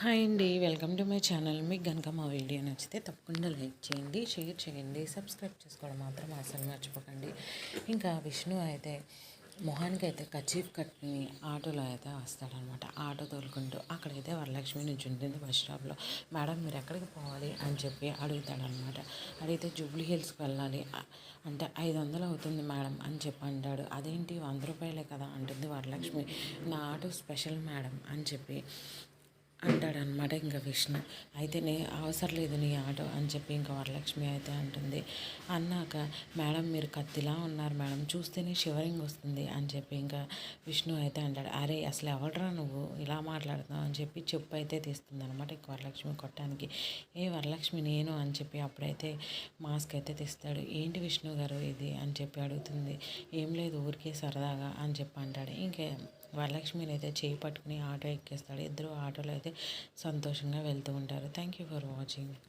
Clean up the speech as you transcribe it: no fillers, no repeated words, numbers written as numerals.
Hi అండి, welcome to my channel. మీకు కనుక మా వీడియో నచ్చితే తప్పకుండా లైక్ చేయండి, షేర్ చేయండి, సబ్స్క్రైబ్ చేసుకోవడం మాత్రం అసలు మర్చిపోకండి. ఇంకా విష్ణు అయితే మొహానికి అయితే కచీఫ్ కట్ని ఆటోలో అయితే వస్తాడనమాట. ఆటో తోలుకుంటూ అక్కడైతే వరలక్ష్మి నుంచి ఉంటుంది బస్ స్టాప్లో. మేడం మీరు ఎక్కడికి పోవాలి అని చెప్పి అడుగుతాడనమాట. అడిగితే జూబ్లీ హిల్స్కి వెళ్ళాలి అంటే 500 అవుతుంది మేడం అని చెప్పి అంటాడు. అదేంటి 100 రూపాయలే కదా అంటుంది వరలక్ష్మి. నా ఆటో స్పెషల్ మేడం అని చెప్పి అంటాడనమాట. ఇంకా విష్ణు అయితే అవసరం లేదు నీ ఆటో అని చెప్పి ఇంకా వరలక్ష్మి అయితే అంటుంది. అన్నాక మేడం మీరు కత్తిలా ఉన్నారు మేడం, చూస్తేనే షివరింగ్ వస్తుంది అని చెప్పి ఇంకా విష్ణు అయితే అంటాడు. అరే అసలు ఎవడరా నువ్వు ఇలా మాట్లాడుతున్నావు అని చెప్పి చెప్పు అయితే తీస్తుంది అనమాట ఇంక వరలక్ష్మి కొట్టడానికి. వరలక్ష్మి నేను అని చెప్పి అప్పుడైతే మాస్క్ అయితే తీస్తాడు. ఏంటి విష్ణు గారు ఇది అని చెప్పి అడుగుతుంది. ఏం లేదు ఊరికే సరదాగా అని చెప్పి అంటాడు. ఇంకే వరలక్ష్మిని అయితే చేయి పట్టుకుని ఆటో ఎక్కేస్తాడు. ఇద్దరు ఆటోలో అయితే సంతోషంగా వెళ్తూ ఉంటారు. Thank you for watching.